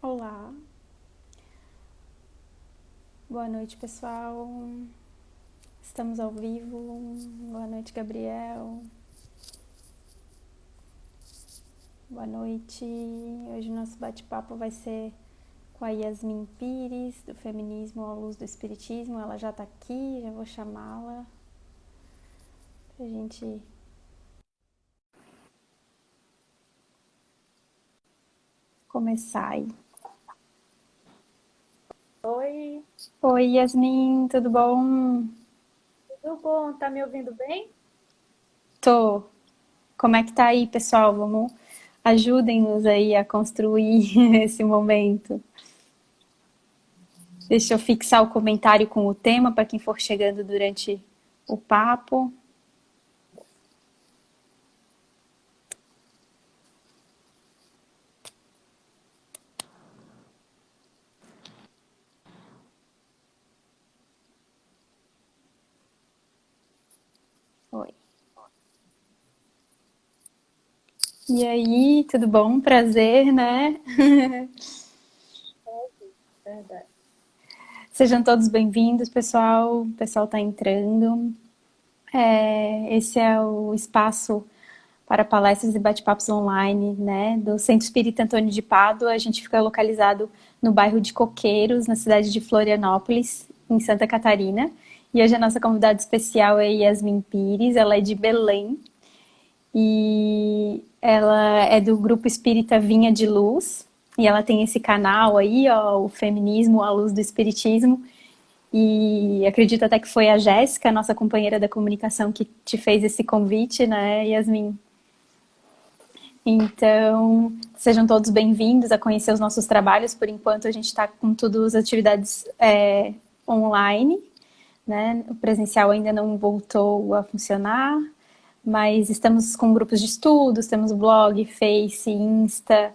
Olá, boa noite pessoal, estamos ao vivo, boa noite Gabriel, boa noite. Hoje o nosso bate-papo vai ser com a Yasmin Pires, do Feminismo à Luz do Espiritismo. Ela já tá aqui, já vou chamá-la pra gente começar aí. Oi, Oi Yasmin, tudo bom? tudo bom? Tá me ouvindo bem? Tô. Como é que tá aí, pessoal? Ajudem-nos aí a construir esse momento. Deixa eu fixar o comentário com o tema para quem for chegando durante o papo. Oi. E aí, tudo bom? Prazer, né? Verdade. Sejam todos bem-vindos, pessoal. O pessoal está entrando. Esse é o espaço para palestras e bate-papos online, né, do Centro Espírita Antônio de Pádua. A gente fica localizado no bairro de Coqueiros, na cidade de Florianópolis, em Santa Catarina. E hoje a nossa convidada especial é Yasmin Pires, ela é de Belém. E ela é do grupo espírita Vinha de Luz. E ela tem esse canal aí, ó, o Feminismo à Luz do Espiritismo. E acredito até que foi a Jéssica, nossa companheira da comunicação, que te fez esse convite, né, Yasmin? Então, sejam todos bem-vindos a conhecer os nossos trabalhos. Por enquanto, a gente está com todas as atividades online, né? O presencial ainda não voltou a funcionar, mas estamos com grupos de estudos, temos blog, Face, Insta,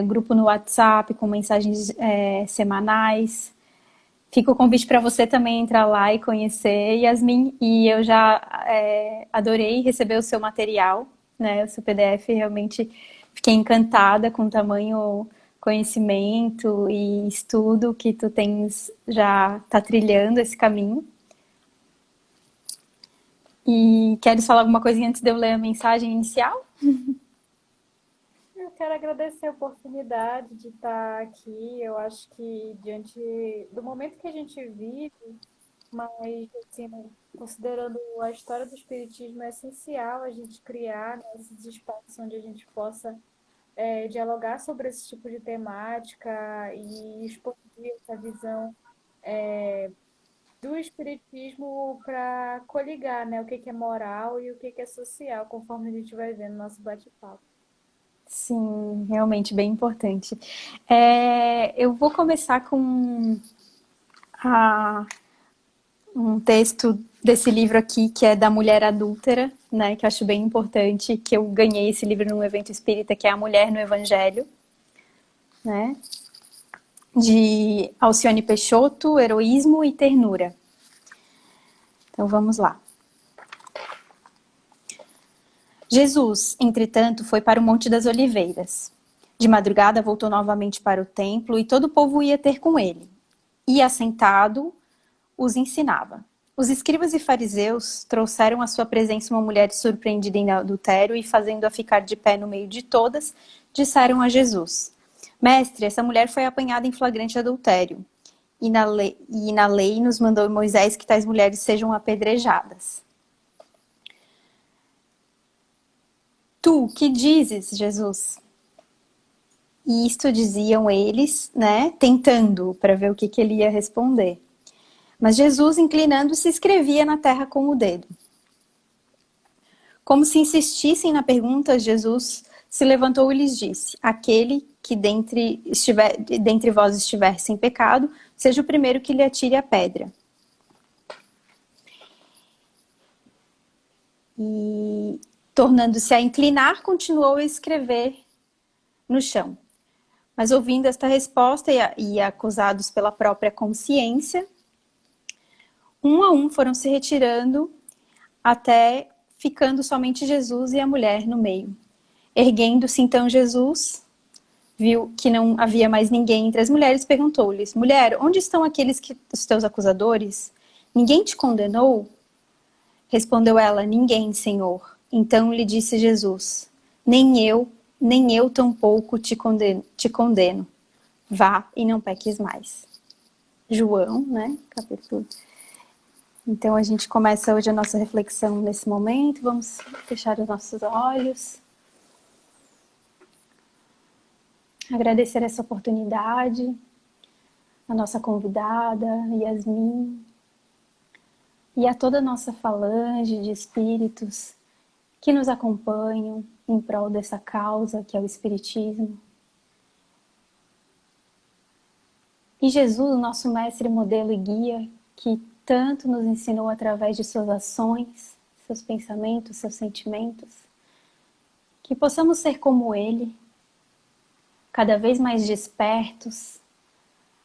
grupo no WhatsApp com mensagens semanais. Fica o convite para você também entrar lá e conhecer, Yasmin, e eu já adorei receber o seu material, né? O seu PDF, realmente fiquei encantada com o tamanho conhecimento e estudo que tu tens, já tá trilhando esse caminho. E queres falar alguma coisinha antes de eu ler a mensagem inicial? Eu quero agradecer a oportunidade de estar aqui. Eu acho que diante do momento que a gente vive, mas assim, considerando a história do Espiritismo, é essencial a gente criar, né, esses espaços onde a gente possa dialogar sobre esse tipo de temática e expandir essa visão do Espiritismo para coligar, né, o que que é moral e o que que é social, conforme a gente vai vendo no nosso bate-papo. Sim, realmente bem importante. Eu vou começar com a, um texto desse livro aqui, que é da Mulher Adúltera, né, que eu acho bem importante, que eu ganhei esse livro num evento espírita, que é A Mulher no Evangelho, né, de Alcione Peixoto, Heroísmo e Ternura. Então vamos lá. Jesus, entretanto, foi para o Monte das Oliveiras. De madrugada voltou novamente para o templo e todo o povo ia ter com ele. E assentado, os ensinava. Os escribas e fariseus trouxeram à sua presença uma mulher surpreendida em adultério e, fazendo-a ficar de pé no meio de todas, disseram a Jesus: Mestre, essa mulher foi apanhada em flagrante adultério. E na lei nos mandou Moisés que tais mulheres sejam apedrejadas. Tu, que dizes, Jesus? E isto diziam eles, né, tentando para ver o que ele ia responder. Mas Jesus, inclinando-se, escrevia na terra com o dedo. Como se insistissem na pergunta, Jesus se levantou e lhes disse: Aquele que dentre vós estiver sem pecado, seja o primeiro que lhe atire a pedra. E, tornando-se a inclinar, continuou a escrever no chão. Mas ouvindo esta resposta e acusados pela própria consciência, um a um foram se retirando até ficando somente Jesus e a mulher no meio. Erguendo-se então Jesus, viu que não havia mais ninguém entre as mulheres, perguntou-lhes: Mulher, onde estão aqueles os teus acusadores? Ninguém te condenou? Respondeu ela: Ninguém, Senhor. Então lhe disse Jesus: nem eu tampouco te condeno. Vá e não peques mais. João, né? Capítulo. Então a gente começa hoje a nossa reflexão nesse momento. Vamos fechar os nossos olhos. Agradecer essa oportunidade, a nossa convidada, Yasmin, e a toda a nossa falange de espíritos que nos acompanham em prol dessa causa que é o Espiritismo. E Jesus, o nosso mestre, modelo e guia, que tanto nos ensinou através de suas ações, seus pensamentos, seus sentimentos, que possamos ser como ele, cada vez mais despertos,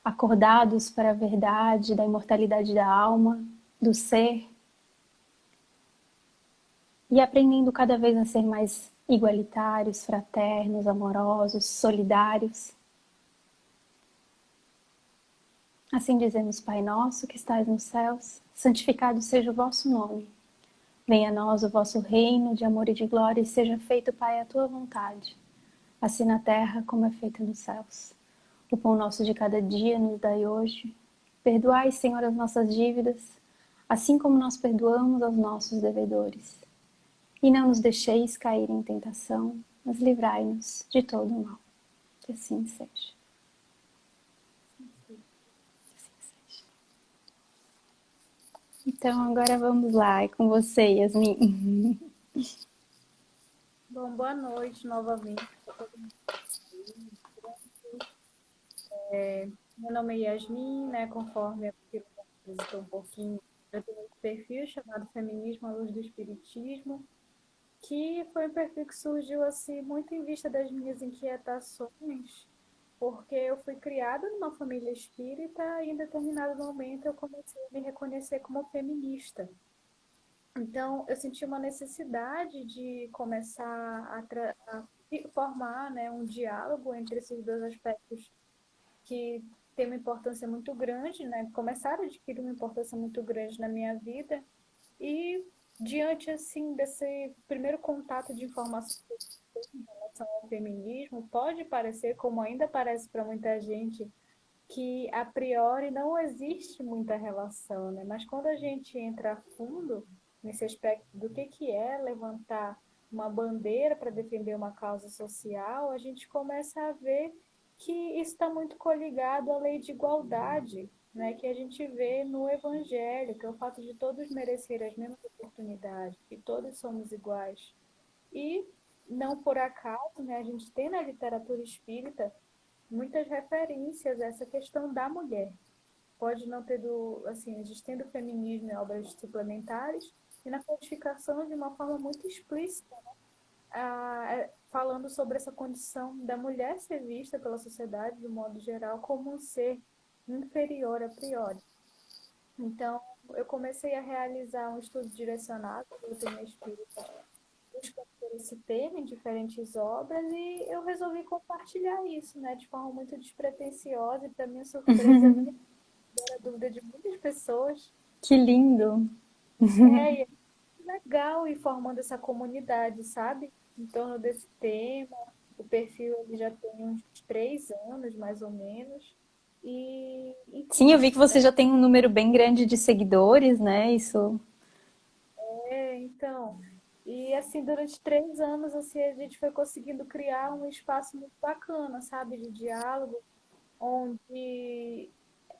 acordados para a verdade da imortalidade da alma, do ser, e aprendendo cada vez a ser mais igualitários, fraternos, amorosos, solidários. Assim dizemos: Pai nosso que estais nos céus, santificado seja o vosso nome. Venha a nós o vosso reino de amor e de glória, e seja feito, Pai, a tua vontade, assim na terra como é feita nos céus. O pão nosso de cada dia nos dai hoje. Perdoai, Senhor, as nossas dívidas, assim como nós perdoamos aos nossos devedores. E não nos deixeis cair em tentação, mas livrai-nos de todo o mal. Que assim seja. Então agora vamos lá, é com você, Yasmin. Bom, boa noite novamente. Meu nome é Yasmin, né? Conforme a Priscila apresentou um pouquinho, eu tenho um perfil chamado Feminismo à Luz do Espiritismo, que foi um perfil que surgiu assim muito em vista das minhas inquietações, porque eu fui criada numa família espírita e em determinado momento eu comecei a me reconhecer como feminista. Então, eu senti uma necessidade de começar a formar, né, um diálogo entre esses dois aspectos que têm uma importância muito grande, né, começaram a adquirir uma importância muito grande na minha vida. E diante assim desse primeiro contato de informação em relação ao feminismo, pode parecer, como ainda parece para muita gente, que a priori não existe muita relação, né? Mas quando a gente entra a fundo nesse aspecto do que é levantar uma bandeira para defender uma causa social, a gente começa a ver que isso está muito coligado à lei de igualdade, né? Que a gente vê no Evangelho, que é o fato de todos merecerem as mesmas oportunidades, que todos somos iguais. E não por acaso, né, a gente tem na literatura espírita muitas referências a essa questão da mulher. Pode não ter assim, existendo feminismo em obras suplementares e na codificação de uma forma muito explícita, falando sobre essa condição da mulher ser vista pela sociedade, de modo geral, como um ser inferior a priori. Então, eu comecei a realizar um estudo direcionado pelo tema espírita, buscando por esse tema em diferentes obras, e eu resolvi compartilhar isso, né, de forma muito despretensiosa, e para minha surpresa, minha era a dúvida de muitas pessoas. Que lindo! E é legal ir formando essa comunidade, sabe? Em torno desse tema. O perfil ele já tem uns 3 anos, mais ou menos. E, Sim, eu enfim, vi que você né? já tem um número bem grande de seguidores, né? Isso. Então, e assim, durante 3 anos, assim, a gente foi conseguindo criar um espaço muito bacana, sabe? De diálogo, onde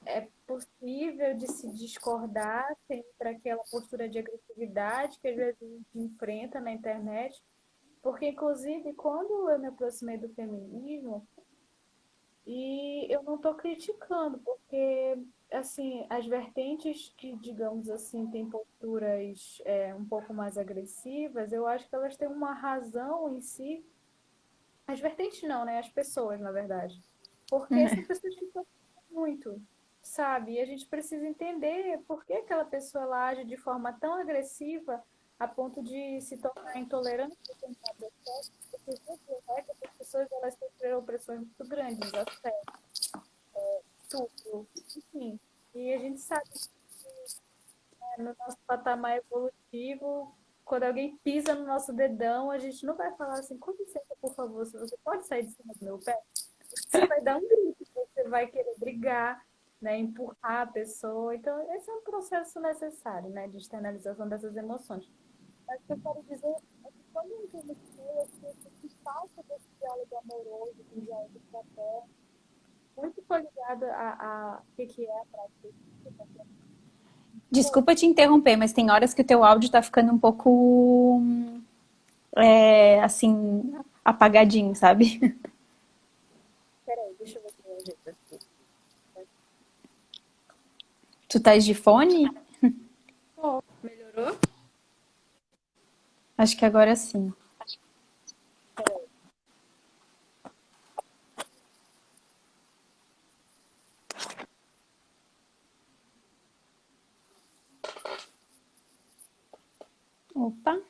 é possível de se discordar sem para aquela postura de agressividade que às vezes a gente enfrenta na internet, porque inclusive quando eu me aproximei do feminismo, e eu não estou criticando, porque assim, as vertentes que, digamos assim, têm posturas um pouco mais agressivas, eu acho que elas têm uma razão em si. As vertentes não, né? As pessoas, na verdade. Porque são pessoas que sofrem muito, sabe? E a gente precisa entender por que aquela pessoa ela age de forma tão agressiva a ponto de se tornar intolerante a determinadas coisas, percebeu, né, que essas pessoas elas sofreram pressões muito grandes, assédio, estupro, enfim. E a gente sabe que no nosso patamar evolutivo, quando alguém pisa no nosso dedão, a gente não vai falar assim, com licença, por favor, se você pode sair de cima do meu pé. Você vai dar um grito, você vai querer brigar, né, empurrar a pessoa. Então, esse é um processo necessário, né, de externalização dessas emoções. Mas o que eu quero dizer é que quando eu envelheci, eu senti falta desse diálogo amoroso, de diálogo fraterno, muito ligado a que é a prática espírita. Desculpa te interromper, mas tem horas que o teu áudio tá ficando um pouco, assim, apagadinho, sabe? Peraí, deixa eu ver se eu ajeito aqui. Tu estás de fone? Oh, melhorou? Acho que agora sim. Peraí. Opa.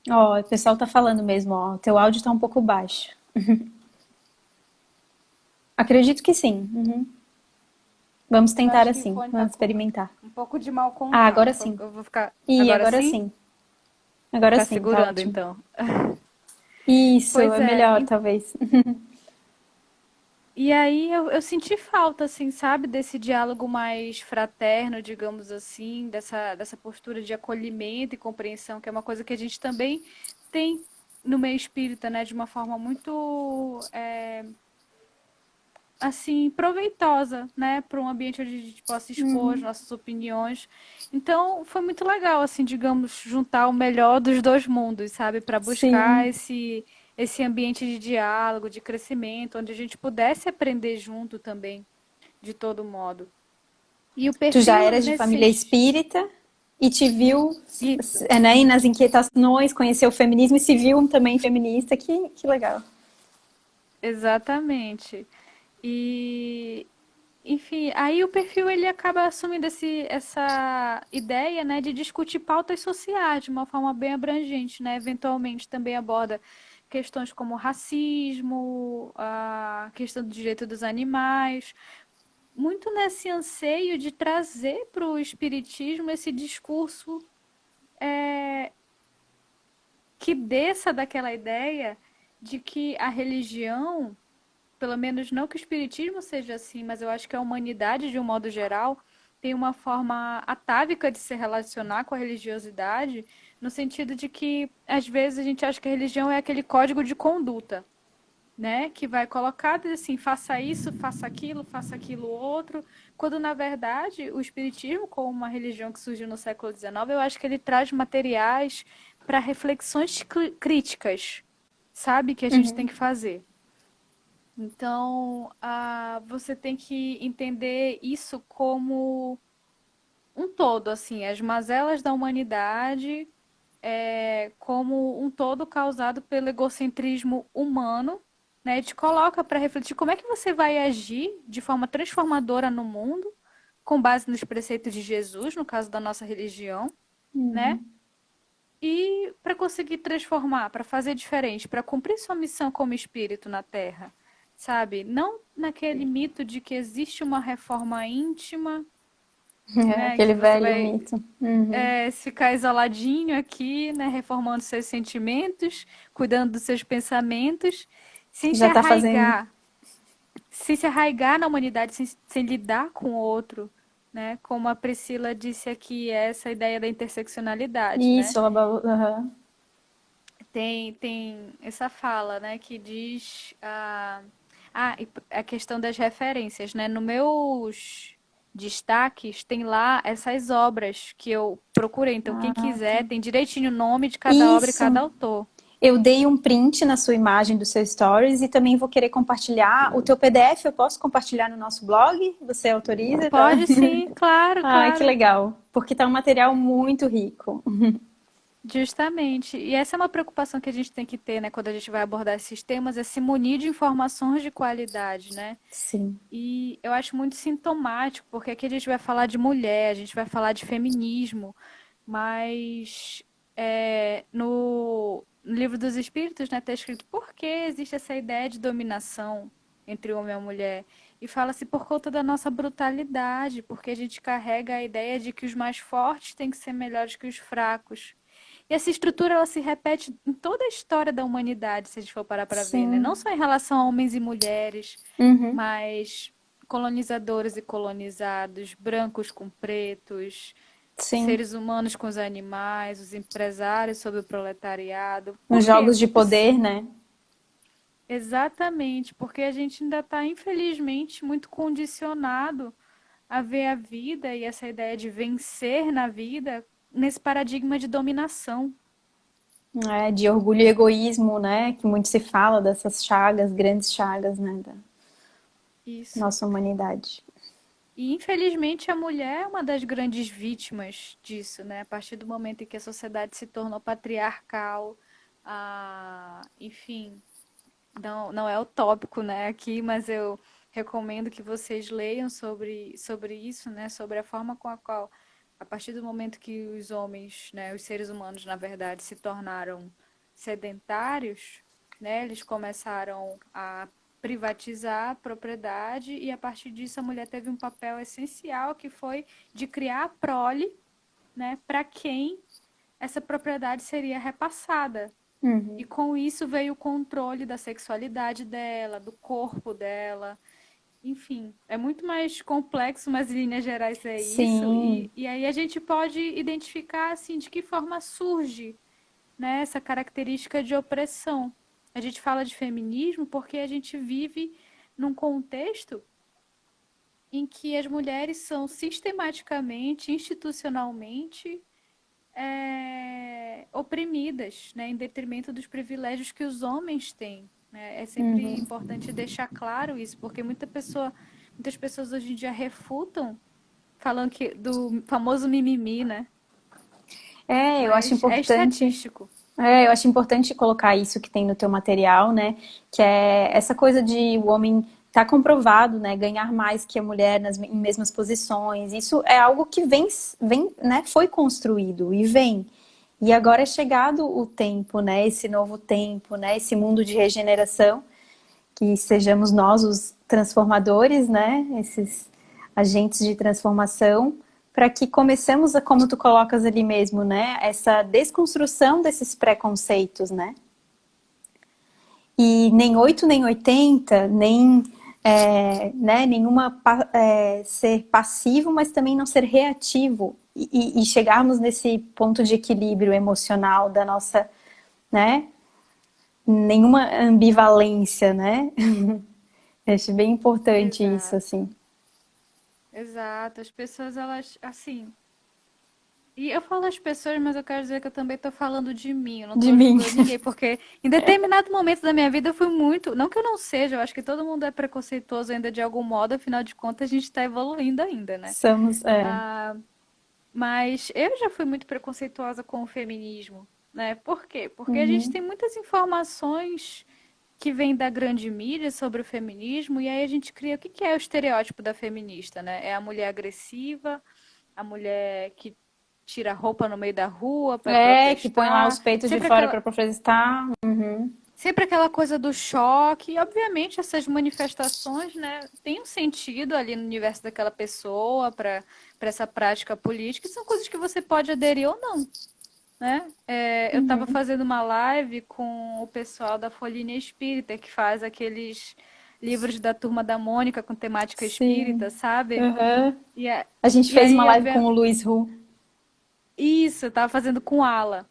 Ó, o pessoal tá falando mesmo, ó. Teu áudio tá um pouco baixo. Acredito que sim. Uhum. Vamos Eu tentar acho que o assim. fone tá Vamos com experimentar. um pouco de mau Ah, contato. agora sim. Eu vou ficar. Ih, Agora agora sim? sim. Vou Agora ficar sim, tá segurando ótimo. então. Isso, Pois é é. melhor, talvez. E aí eu senti falta, assim, sabe, desse diálogo mais fraterno, digamos assim, dessa postura de acolhimento e compreensão, que é uma coisa que a gente também tem no meio espírita, né, de uma forma muito assim, proveitosa, né, para um ambiente onde a gente possa expor as nossas opiniões. Então, foi muito legal, assim, digamos, juntar o melhor dos dois mundos, sabe, para buscar Sim. esse ambiente de diálogo, de crescimento, onde a gente pudesse aprender junto também, de todo modo. E o Tu já perfil eras de família nesses espírita e te viu, isso, né, e nas inquietações, conheceu o feminismo e se viu também feminista. Que legal. exatamente. E enfim, aí o perfil ele acaba assumindo essa ideia, né, de discutir pautas sociais de uma forma bem abrangente, né? Eventualmente também aborda questões como racismo, a questão do direito dos animais, muito nesse anseio de trazer para o espiritismo esse discurso que desça daquela ideia de que a religião, pelo menos não que o espiritismo seja assim, mas eu acho que a humanidade, de um modo geral, tem uma forma atávica de se relacionar com a religiosidade, no sentido de que, às vezes, a gente acha que a religião é aquele código de conduta, né? Que vai colocar assim, faça isso, faça aquilo outro, quando, na verdade, o espiritismo, como uma religião que surgiu no século XIX, eu acho que ele traz materiais para reflexões críticas, sabe, que a gente tem que fazer. Então, você tem que entender isso como um todo, assim, as mazelas da humanidade como um todo causado pelo egocentrismo humano, né? Te coloca para refletir como é que você vai agir de forma transformadora no mundo, com base nos preceitos de Jesus, no caso da nossa religião, né? E para conseguir transformar, para fazer diferente, para cumprir sua missão como espírito na Terra, sabe? Não naquele mito de que existe uma reforma íntima, É, né? aquele Que você velho vai mito. Uhum. ficar isoladinho aqui, né? Reformando seus sentimentos, cuidando dos seus pensamentos, sem se Já tá fazendo. arraigar, sem se arraigar na humanidade, sem lidar com o outro, né? Como a Priscila disse aqui, é essa ideia da interseccionalidade, né? Isso, uhum. Tem essa fala, né, que diz e a questão das referências, né? No meus destaques tem lá essas obras que eu procurei. Então, quem Ah, tá. quiser, tem direitinho o nome de cada obra e Isso. cada autor. Eu dei um print na sua imagem do seu stories e também vou querer compartilhar. O teu PDF eu posso compartilhar no nosso blog? Você autoriza? Tá? Pode sim, claro, Ah, que claro. legal. Porque tá um material muito rico. Justamente. E essa é uma preocupação que a gente tem que ter, né, quando a gente vai abordar esses temas, é se munir de informações de qualidade, né? Sim. E eu acho muito sintomático, porque aqui a gente vai falar de mulher, a gente vai falar de feminismo, mas no Livro dos Espíritos, né, está escrito por que existe essa ideia de dominação entre o homem e a mulher. E fala-se por conta da nossa brutalidade, porque a gente carrega a ideia de que os mais fortes têm que ser melhores que os fracos. E essa estrutura ela se repete em toda a história da humanidade, se a gente for parar para ver, né? Não Sim. só em relação a homens e mulheres, Uhum. mas colonizadores e colonizados, brancos com pretos, Sim. seres humanos com os animais, os empresários sobre o proletariado. Os Por quê? jogos de poder, né? Exatamente, porque a gente ainda está, infelizmente, muito condicionado a ver a vida e essa ideia de vencer na vida nesse paradigma de dominação. É, de orgulho e egoísmo, né? Que muito se fala dessas chagas, grandes chagas, né? Da Isso. nossa humanidade. E infelizmente a mulher é uma das grandes vítimas disso, né? A partir do momento em que a sociedade se tornou patriarcal, enfim, não é utópico, né, aqui, mas eu recomendo que vocês leiam sobre isso, né? Sobre a forma com a qual, a partir do momento que os homens, né, os seres humanos, na verdade, se tornaram sedentários, né, eles começaram a privatizar a propriedade e a partir disso a mulher teve um papel essencial que foi de criar a prole, né, para quem essa propriedade seria repassada. E Uhum. com isso veio o controle da sexualidade dela, do corpo dela. Enfim, é muito mais complexo, mas em linhas gerais é isso. Sim. E aí a gente pode identificar assim de que forma surge, né, essa característica de opressão. A gente fala de feminismo porque a gente vive num contexto em que as mulheres são sistematicamente, institucionalmente oprimidas, né, em detrimento dos privilégios que os homens têm. Né? É sempre Uhum. importante deixar claro isso, porque muitas pessoas hoje em dia refutam, falando que do famoso mimimi, né? É, eu acho Mas é importante. estatístico. Eu acho importante colocar isso que tem no teu material, né? Que é essa coisa de o homem tá comprovado, né? Ganhar mais que a mulher em mesmas posições. Isso é algo que vem, né? Foi construído e vem. E agora é chegado o tempo, né? Esse novo tempo, né? Esse mundo de regeneração, que sejamos nós os transformadores, né? Esses agentes de transformação, para que comecemos a, como tu colocas ali mesmo, né? Essa desconstrução desses preconceitos, né? E nem 8 nem 80 nem né, nenhuma ser passivo, mas também não ser reativo e chegarmos nesse ponto de equilíbrio emocional da nossa, né? Nenhuma ambivalência, né? Acho bem importante isso, Exato, assim, exato. As pessoas, elas, assim. E eu falo as pessoas, mas eu quero dizer que eu também tô falando de mim, eu não de tô mim. julgando ninguém, porque em determinado momento da minha vida eu fui muito. Não que eu não seja, eu acho que todo mundo é preconceituoso ainda de algum modo, afinal de contas a gente tá evoluindo ainda, né? Somos, Ah, mas eu já fui muito preconceituosa com o feminismo, né? Por quê? Porque a gente uhum, tem muitas informações que vêm da grande mídia sobre o feminismo, e aí a gente cria o que que é o estereótipo da feminista, né? É a mulher agressiva, a mulher que tira a roupa no meio da rua para que põe lá protestar, os peitos de sempre fora aquela, para protestar. Uhum. sempre aquela coisa do choque. E, obviamente, essas manifestações, né, têm um sentido ali no universo daquela pessoa para essa prática política, e são coisas que você pode aderir ou não, né? Eu estava fazendo uma live com o pessoal da Folhinha Espírita, que faz aqueles livros da Turma da Mônica com temática espírita, Sim. sabe? Uhum. E, a- A gente e fez uma aí, live com obviamente, o Luiz Hu. isso, eu tava fazendo com ala.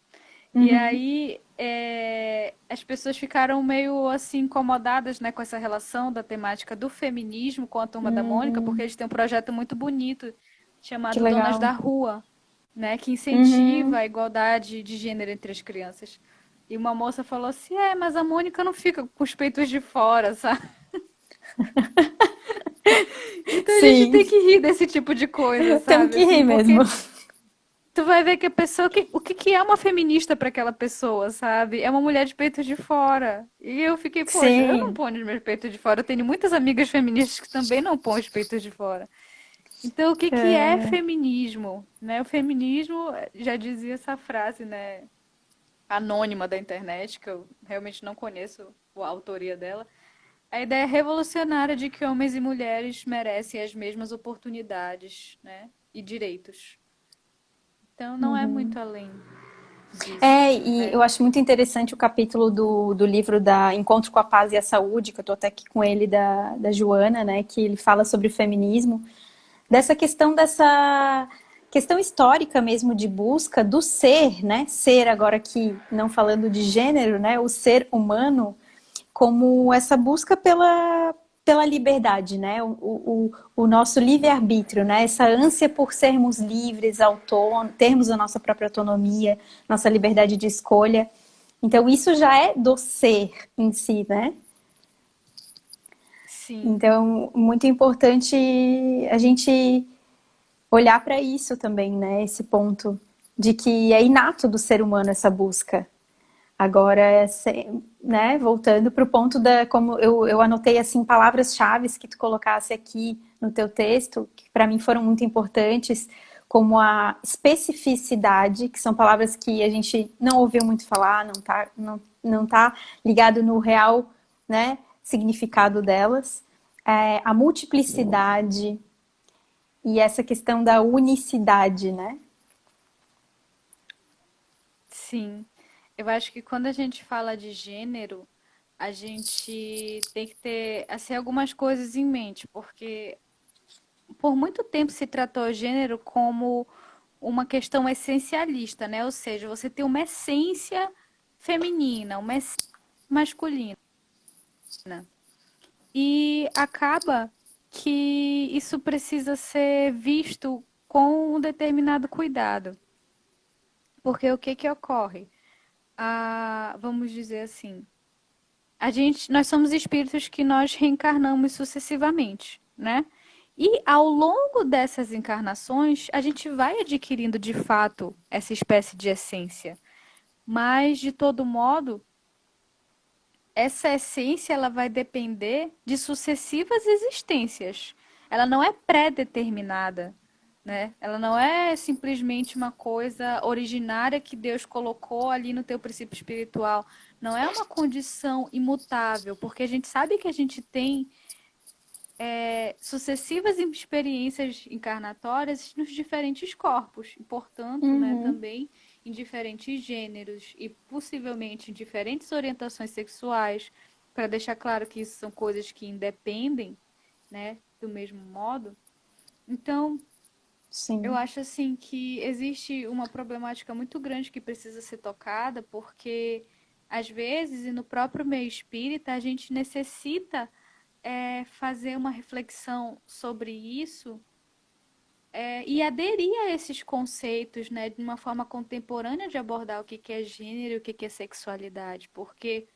E Uhum. aí, as pessoas ficaram meio assim incomodadas, né, com essa relação da temática do feminismo com a Turma da Mônica, porque eles têm um projeto muito bonito Que chamado Donas legal. da Rua, né, que incentiva Uhum. a igualdade de gênero entre as crianças. E uma moça falou assim: mas a Mônica não fica com os peitos de fora, sabe? Então a gente Sim, tem que rir desse tipo de coisa, temos sabe? que rir Assim, mesmo. porque tu vai ver que a pessoa, o que que é uma feminista para aquela pessoa, sabe? É uma mulher de peito de fora. E eu fiquei, poxa, eu não Sim, ponho os meus peitos de fora. Eu tenho muitas amigas feministas que também não põem os peitos de fora. Então, o que que é é, feminismo, né? O feminismo, já dizia essa frase, né? anônima da internet, que eu realmente não conheço a autoria dela. A ideia revolucionária de que homens e mulheres merecem as mesmas oportunidades, né? E direitos. Então não é muito além disso, E né? eu acho muito interessante o capítulo do livro da Encontro com a Paz e a Saúde, que eu tô até aqui com ele, da Joana, né? Que ele fala sobre o feminismo, dessa questão histórica mesmo de busca do ser, né? Ser, agora aqui, não falando de gênero, né? O ser humano como essa busca pela liberdade, né? O nosso livre-arbítrio, né? Essa ânsia por sermos livres, autônomos, termos a nossa própria autonomia, nossa liberdade de escolha. Então, isso já é do ser em si, né? Sim, Então, muito importante a gente olhar para isso também, né? Esse ponto de que é inato do ser humano essa busca. Agora, né, voltando para o ponto como eu anotei assim palavras-chave que tu colocasse aqui no teu texto, que para mim foram muito importantes, como a especificidade, que são palavras que a gente não ouviu muito falar, não tá ligado no real, né, significado delas, a multiplicidade e essa questão da unicidade, né? sim. Eu acho que quando a gente fala de gênero, a gente tem que ter assim, algumas coisas em mente, porque por muito tempo se tratou o gênero como uma questão essencialista, né? Ou seja, você tem uma essência feminina, uma essência masculina. E acaba que isso precisa ser visto com um determinado cuidado. Porque o que que ocorre? Vamos dizer assim, nós somos espíritos que nós reencarnamos sucessivamente, né? E ao longo dessas encarnações, a gente vai adquirindo de fato essa espécie de essência. Mas, de todo modo, essa essência ela vai depender de sucessivas existências. Ela não é pré-determinada, né? Ela não é simplesmente uma coisa originária que Deus colocou ali no teu princípio espiritual. Não é uma condição imutável, porque a gente sabe que a gente tem sucessivas experiências encarnatórias nos diferentes corpos, e, portanto, né, Uhum. também em diferentes gêneros e possivelmente em diferentes orientações sexuais, para deixar claro que isso são coisas que independem, né, do mesmo modo. Então, eu Sim. acho assim que existe uma problemática muito grande que precisa ser tocada, porque às vezes, e no próprio meio espírita, a gente necessita fazer uma reflexão sobre isso e aderir a esses conceitos, né, de uma forma contemporânea de abordar o que que é gênero e o que que é sexualidade, porque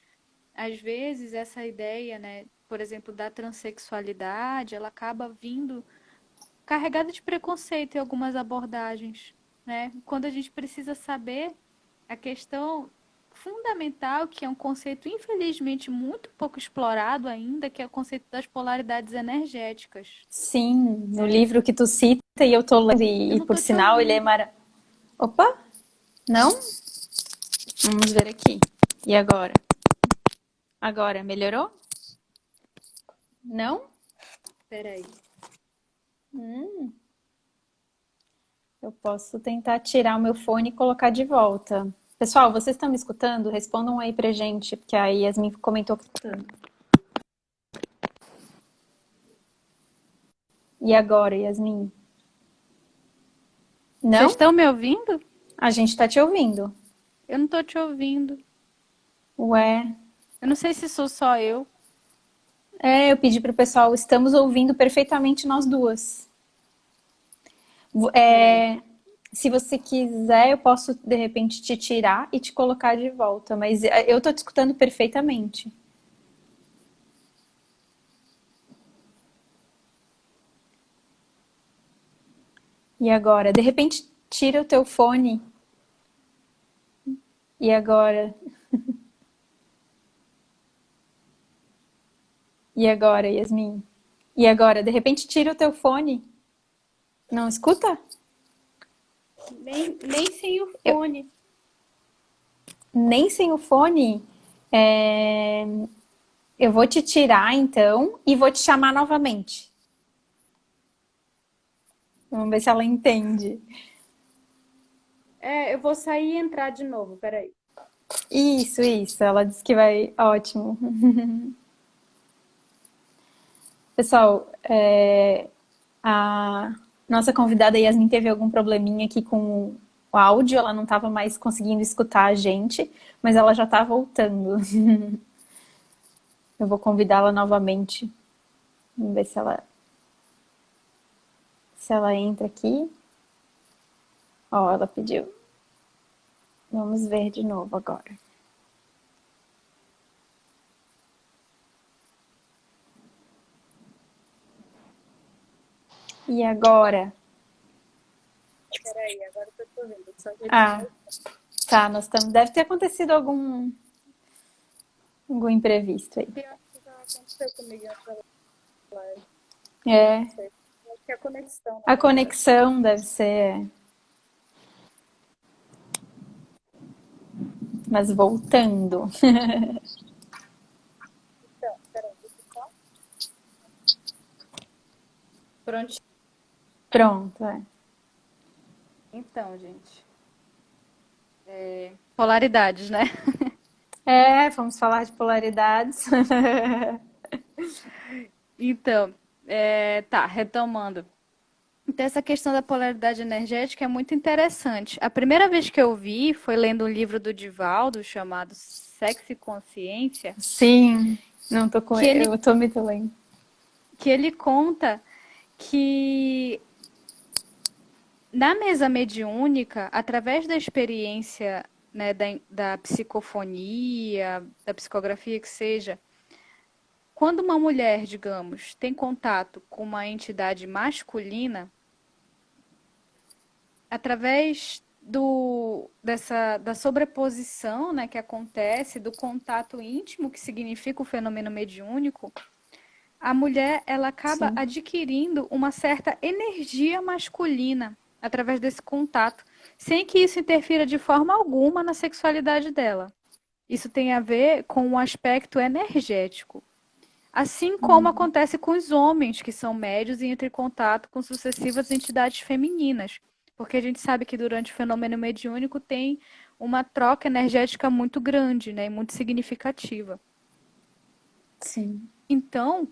às vezes essa ideia, né, por exemplo, da transexualidade, ela acaba vindo carregada de preconceito em algumas abordagens, né? Quando a gente precisa saber a questão fundamental, que é um conceito infelizmente muito pouco explorado ainda, que é o conceito das polaridades energéticas, Sim, no né? livro que tu cita e eu tô lendo, Eu e não por tô te sinal ele é ouvindo. maravilhoso. Opa, não? Vamos ver aqui. E agora? Agora, melhorou? Não? Peraí. Eu posso tentar tirar o meu fone e colocar de volta. Pessoal, vocês estão me escutando? Respondam aí pra gente, porque a Yasmin comentou que tá escutando. E agora, Yasmin? Vocês Não? estão me ouvindo? A gente tá te ouvindo. Eu não tô te ouvindo. Ué. Eu não sei se sou só eu. Eu pedi pro pessoal, estamos ouvindo perfeitamente nós duas. Peraí. É, se você quiser, eu posso de repente te tirar e te colocar de volta, mas eu tô te escutando perfeitamente. E agora? De repente, tira o teu fone. E agora? E agora, Yasmin? E agora? De repente, tira o teu fone. Não escuta? Nem sem o Eu, fone. nem sem o fone, é, eu vou te tirar então e vou te chamar novamente. Vamos ver se ela entende. Eu vou sair e entrar de novo, peraí. Isso. Ela disse que vai. Ótimo. Pessoal, a nossa convidada Yasmin teve algum probleminha aqui com o áudio, ela não estava mais conseguindo escutar a gente, mas ela já está voltando. Eu vou convidá-la novamente. Vamos ver se ela entra aqui. Ó, ela pediu. Vamos ver de novo agora. E agora? Peraí, agora que eu tô vendo. Só que Ah, tá, nós estamos. Deve ter acontecido algum imprevisto aí. pior que já aconteceu comigo em outra live. É, Não sei. Acho que é a conexão, na a verdade. conexão deve ser. Mas voltando. Então, peraí, deixa eu só. Pronto. Pronto, é. Então, gente. Polaridades, né? Vamos falar de polaridades. Então, tá, retomando. Então, essa questão da polaridade energética é muito interessante. A primeira vez que eu vi foi lendo um livro do Divaldo chamado Sexo e Consciência, Sim, não tô com. que ele, Eu tô muito lendo. que ele conta que na mesa mediúnica, através da experiência, né, da psicofonia, da psicografia que seja, quando uma mulher, digamos, tem contato com uma entidade masculina, através da sobreposição, né, que acontece, do contato íntimo, que significa o fenômeno mediúnico, a mulher ela acaba Sim. adquirindo uma certa energia masculina através desse contato, sem que isso interfira de forma alguma na sexualidade dela. Isso tem a ver com o aspecto energético. Assim como acontece com os homens que são médios e entram em contato com sucessivas entidades femininas. Porque a gente sabe que durante o fenômeno mediúnico tem uma troca energética muito grande, né, e muito significativa. Sim. Então,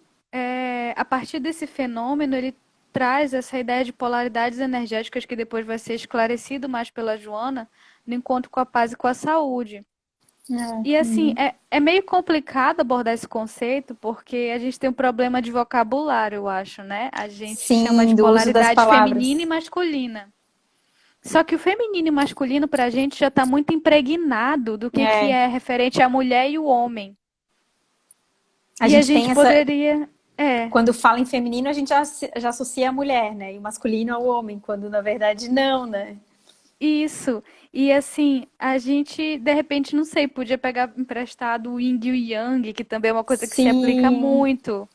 a partir desse fenômeno, ele traz essa ideia de polaridades energéticas que depois vai ser esclarecido mais pela Joana no encontro com a paz e com a saúde. E assim, é meio complicado abordar esse conceito porque a gente tem um problema de vocabulário, eu acho, né? A gente chama de Sim, do uso das polaridade feminina e palavras. masculina. Só que o feminino e masculino para a gente já está muito impregnado do que É, é referente à mulher e o homem. a E a gente gente tem essa. poderia. Quando fala em feminino, a gente já associa a mulher, né? E o masculino ao homem, quando na verdade não, né? Isso. E assim, a gente, de repente, não sei, podia pegar emprestado o Yin e o Yang, que também é uma coisa que se aplica Sim, muito,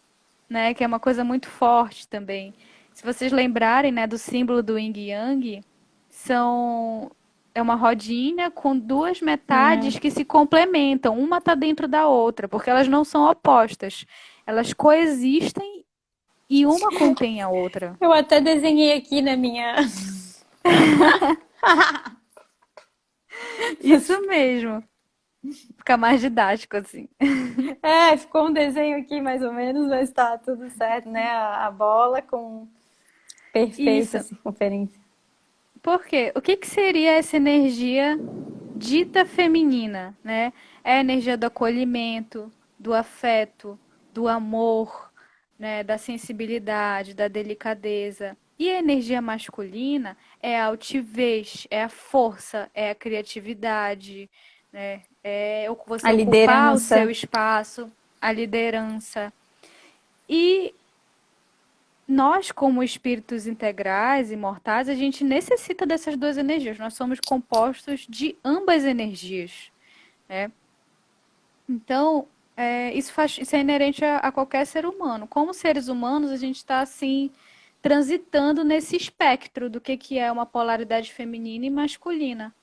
né? Que é uma coisa muito forte também. Se vocês lembrarem, né, do símbolo do Yin e Yang, são é uma rodinha com duas metades que se complementam, uma está dentro da outra, porque elas não são opostas. Elas coexistem e uma contém a outra. eu até desenhei aqui na minha. Isso mesmo. Fica mais didático assim. Ficou um desenho aqui mais ou menos, mas tá tudo certo, né? A bola com perfeita Isso. circunferência. Por quê? O que que seria essa energia dita feminina, né? É a energia do acolhimento, do afeto, do amor, né? Da sensibilidade, da delicadeza. E a energia masculina é a altivez, é a força, é a criatividade, né? É você A ocupar o seu liderança. espaço, a liderança. E nós, como espíritos integrais, imortais, a gente necessita dessas duas energias. Nós somos compostos de ambas energias, né? Então, isso é inerente a qualquer ser humano. Como seres humanos, a gente está assim transitando nesse espectro do que é uma polaridade feminina e masculina.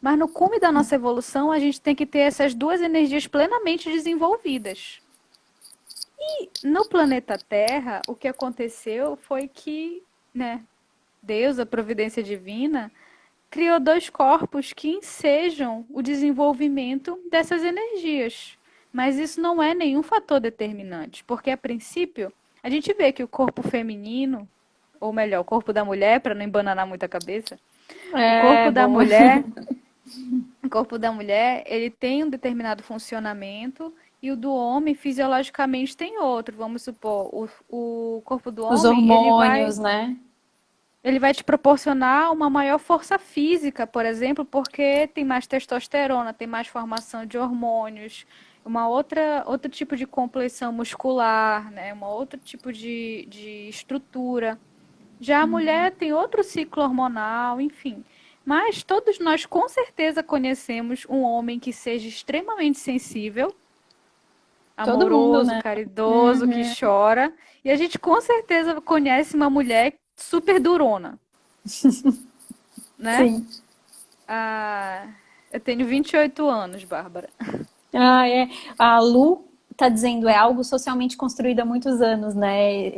Mas no cume da nossa evolução, a gente tem que ter essas duas energias plenamente desenvolvidas. E no planeta Terra, o que aconteceu foi que, né, Deus, a providência divina, criou dois corpos que ensejam o desenvolvimento dessas energias. Mas isso não é nenhum fator determinante, porque a princípio a gente vê que o corpo feminino, ou melhor, o corpo da mulher, para não embananar muito a cabeça, o É, corpo da boa. mulher, o corpo da mulher, ele tem um determinado funcionamento e o do homem fisiologicamente tem outro. Vamos supor, o corpo do Os homem, hormônios, né? ele vai te proporcionar uma maior força física, por exemplo, porque tem mais testosterona, tem mais formação de hormônios, outro tipo de compleição muscular, né? Um outro tipo de estrutura. Já a mulher tem outro ciclo hormonal, enfim. Mas todos nós com certeza conhecemos um homem que seja extremamente sensível, Todo mundo, amoroso, né? caridoso, que Uhum. chora. E a gente com certeza conhece uma mulher super durona, né? Sim. Ah, eu tenho 28 anos, Bárbara. Ah, é. A Lu está dizendo é algo socialmente construído há muitos anos, né?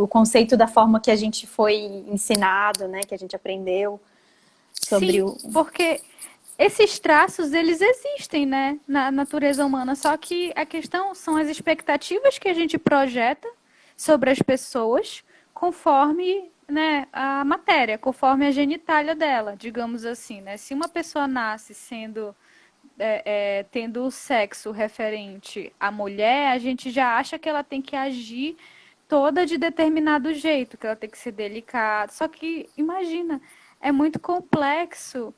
O conceito da forma que a gente foi ensinado, né? Que a gente aprendeu sobre Sim, o. porque esses traços, eles existem, né, na natureza humana, só que a questão são as expectativas que a gente projeta sobre as pessoas conforme, né, a matéria, conforme a genitália dela, digamos assim, né? Se uma pessoa nasce tendo o sexo referente à mulher, a gente já acha que ela tem que agir toda de determinado jeito, que ela tem que ser delicada. Só que, imagina, é muito complexo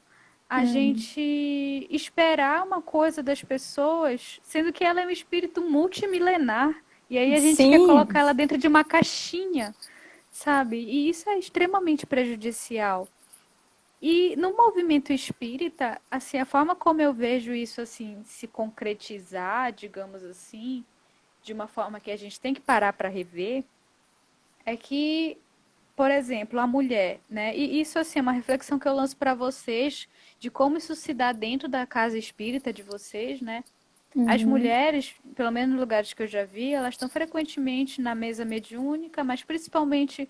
a gente esperar uma coisa das pessoas, sendo que ela é um espírito multimilenar. E aí a gente quer Sim, colocar ela dentro de uma caixinha, sabe? E isso é extremamente prejudicial. E no movimento espírita, assim, a forma como eu vejo isso assim se concretizar, digamos assim, de uma forma que a gente tem que parar para rever, é que, por exemplo, a mulher, né? E isso assim é uma reflexão que eu lanço para vocês de como isso se dá dentro da casa espírita de vocês, né? As mulheres, pelo menos nos lugares que eu já vi, elas estão frequentemente na mesa mediúnica, mas principalmente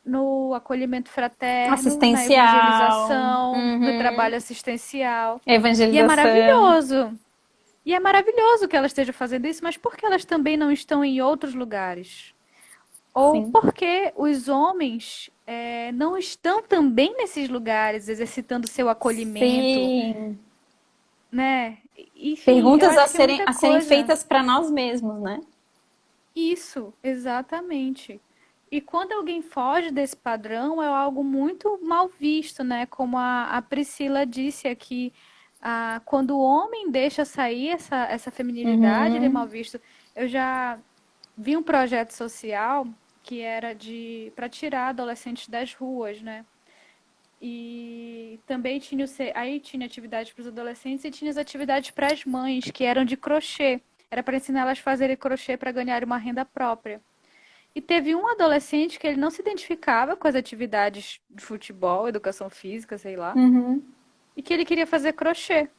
no acolhimento fraterno, na assistencial, evangelização, no trabalho assistencial. E é evangelização, maravilhoso. E é maravilhoso que elas estejam fazendo isso, mas por que elas também não estão em outros lugares? Ou sim. porque os homens não estão também nesses lugares exercitando seu acolhimento, Sim. né? Enfim, eu Perguntas acho que é muita a serem coisa. feitas para nós mesmos, né? Isso, exatamente. E quando alguém foge desse padrão, é algo muito mal visto, né? Como a Priscila disse aqui, quando o homem deixa sair essa feminilidade, ele é mal Uhum. visto. Eu já vi um projeto social que era de para tirar adolescentes das ruas, né? E também tinha aí tinha atividades para os adolescentes e tinha as atividades para as mães, que eram de crochê. Era para ensinar elas a fazerem crochê para ganhar uma renda própria. E teve um adolescente que ele não se identificava com as atividades de futebol, educação física, sei lá, Uhum. e que ele queria fazer crochê.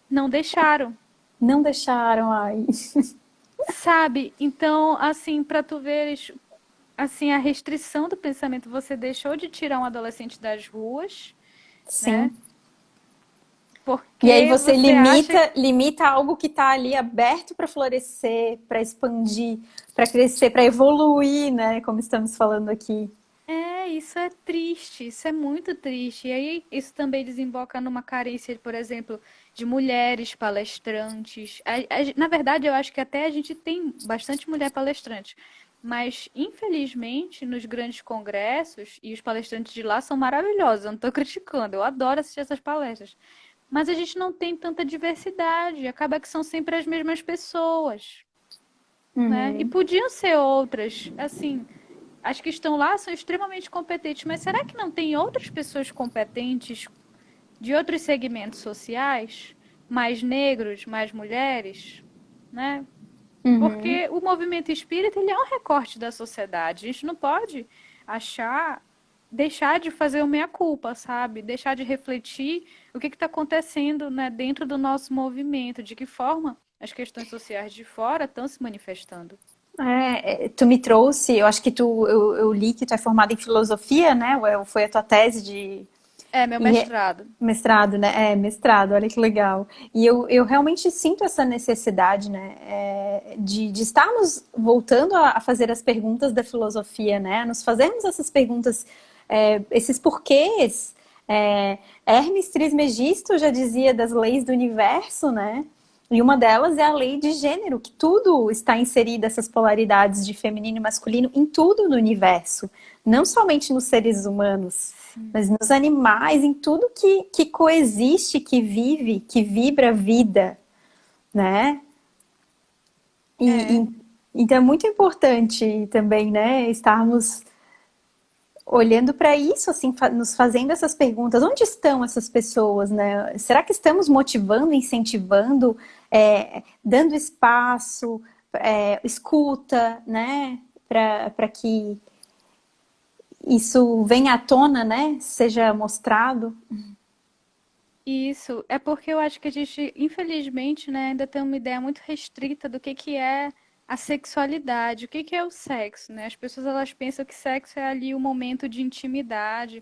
Não deixaram. Não deixaram, ai. Sabe? Então, assim, para tu veres, assim, a restrição do pensamento, você deixou de tirar um adolescente das ruas, né? Sim. E aí Porque você você acha limita algo que está ali aberto para florescer, para expandir, para crescer, para evoluir, né? Como estamos falando aqui. isso é triste, isso é muito triste. E aí, isso também desemboca numa carência, por exemplo, de mulheres palestrantes. Na verdade, eu acho que até a gente tem bastante mulher palestrante. Mas, infelizmente, nos grandes congressos, e os palestrantes de lá são maravilhosos, eu não estou criticando, eu adoro assistir essas palestras. Mas a gente não tem tanta diversidade, acaba que são sempre as mesmas pessoas, né? E Uhum. podiam ser outras, assim, as que estão lá são extremamente competentes, mas será que não tem outras pessoas competentes de outros segmentos sociais, mais negros, mais mulheres, né? Uhum. Porque o movimento espírita ele é um recorte da sociedade. A gente não pode achar deixar de fazer o meia-culpa, sabe? Deixar de refletir o que está acontecendo, né, dentro do nosso movimento, de que forma as questões sociais de fora estão se manifestando. Tu me trouxe, eu acho que eu li que tu é formada em filosofia, né? Foi a tua tese de É, meu em re- mestrado. mestrado, né? É, mestrado, olha que legal. E eu realmente sinto essa necessidade, né? De estarmos voltando a fazer as perguntas da filosofia, né? A nos fazermos essas perguntas, esses porquês. Hermes Trismegisto já dizia das leis do universo, né? E uma delas é a lei de gênero, que tudo está inserido, essas polaridades de feminino e masculino, em tudo no universo. Não somente nos seres humanos, Sim. mas nos animais, em tudo que coexiste, que vive, que vibra a vida, né? É, Então é muito importante também, né, estarmos olhando para isso, assim, nos fazendo essas perguntas. Onde estão essas pessoas, né? Será que estamos motivando, incentivando, dando espaço, escuta, né? Para que isso venha à tona, né? Seja mostrado. isso. É porque eu acho que a gente, infelizmente, né, ainda tem uma ideia muito restrita do que é a sexualidade, o que é o sexo, né? As pessoas elas pensam que sexo é ali o momento de intimidade,